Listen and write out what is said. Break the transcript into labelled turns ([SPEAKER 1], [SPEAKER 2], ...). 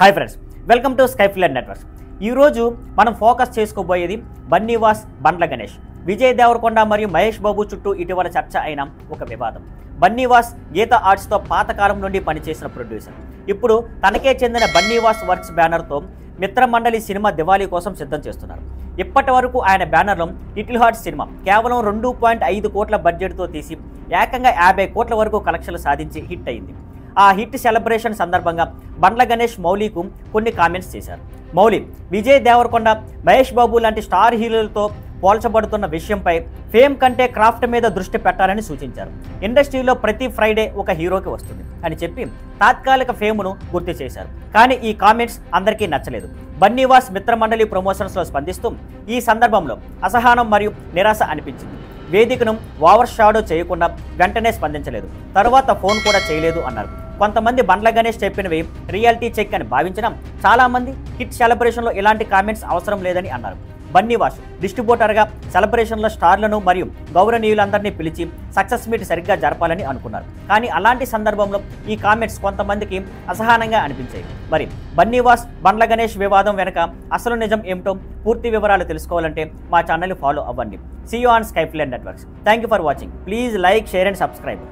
[SPEAKER 1] Hi friends, welcome to Skyflight Networks. ఈరోజు మనం focus చేసుకోబోయేది బన్నీవాస్ బండ్ల గణేష్, విజయ్ దేవరకొండ మరియు మహేష్ బాబు చుట్టూ ఇటీవల చర్చ అయిన ఒక వివాదం. బన్నీవాస్ గీతా ఆర్ట్స్తో పాతకాలం నుండి పనిచేసిన ప్రొడ్యూసర్ ఇప్పుడు తనకే చెందిన బన్నీవాస్ వర్క్స్ బ్యానర్తో మిత్రమండలి సినిమా దివాళీ కోసం సిద్ధం చేస్తున్నారు. ఇప్పటి వరకు ఆయన బ్యానర్లో లిటిల్ హార్ట్స్ సినిమా కేవలం 2.5 కోట్ల బడ్జెట్తో తీసి ఏకంగా 50 కోట్ల వరకు కలెక్షన్లు సాధించి హిట్ అయింది. ఆ హిట్ సెలబ్రేషన్ సందర్భంగా బండ్ల గణేష్ మౌలికు కొన్ని కామెంట్స్ చేశారు. మౌలి విజయ్ దేవరకొండ, మహేష్ బాబు లాంటి స్టార్ హీరోలతో పోల్చబడుతున్న విషయంపై ఫేమ్ కంటే క్రాఫ్ట్ మీద దృష్టి పెట్టాలని సూచించారు. ఇండస్ట్రీలో ప్రతి ఫ్రైడే ఒక హీరోకి వస్తుంది అని చెప్పి తాత్కాలిక ఫేమ్ను గుర్తు చేశారు. కానీ ఈ కామెంట్స్ అందరికీ నచ్చలేదు. బన్నీవాస్ మిత్రమండలి ప్రమోషన్స్లో స్పందిస్తూ ఈ సందర్భంలో అసహనం మరియు నిరాశ అనిపించింది. వేదికను ఓవర్ షాడో చేయకుండా వెంటనే స్పందించలేదు, తరువాత ఫోన్ కూడా చేయలేదు అన్నారు. కొంతమంది బండ్ల గణేష్ చెప్పినవి రియాలిటీ చెక్ అని భావించినా చాలామంది హిట్ సెలబ్రేషన్లో ఇలాంటి కామెంట్స్ అవసరం లేదని అన్నారు. బన్నీవాస్ డిస్ట్రిబ్యూటర్గా సెలబ్రేషన్లో స్టార్లను మరియు గౌరవనీయులందరినీ పిలిచి సక్సెస్ మీట్ సరిగ్గా జరపాలని అనుకున్నారు. కానీ అలాంటి సందర్భంలో ఈ కామెంట్స్ కొంతమందికి అసహనంగా అనిపించాయి. మరి బన్నీవాస్ బండ్ల గణేష్ వివాదం వెనుక అసలు నిజం ఏమిటో పూర్తి వివరాలు తెలుసుకోవాలంటే మా ఛానల్ని ఫాలో అవ్వండి. See you on Skyflight Networks. Thank you for watching. Please like, share and subscribe.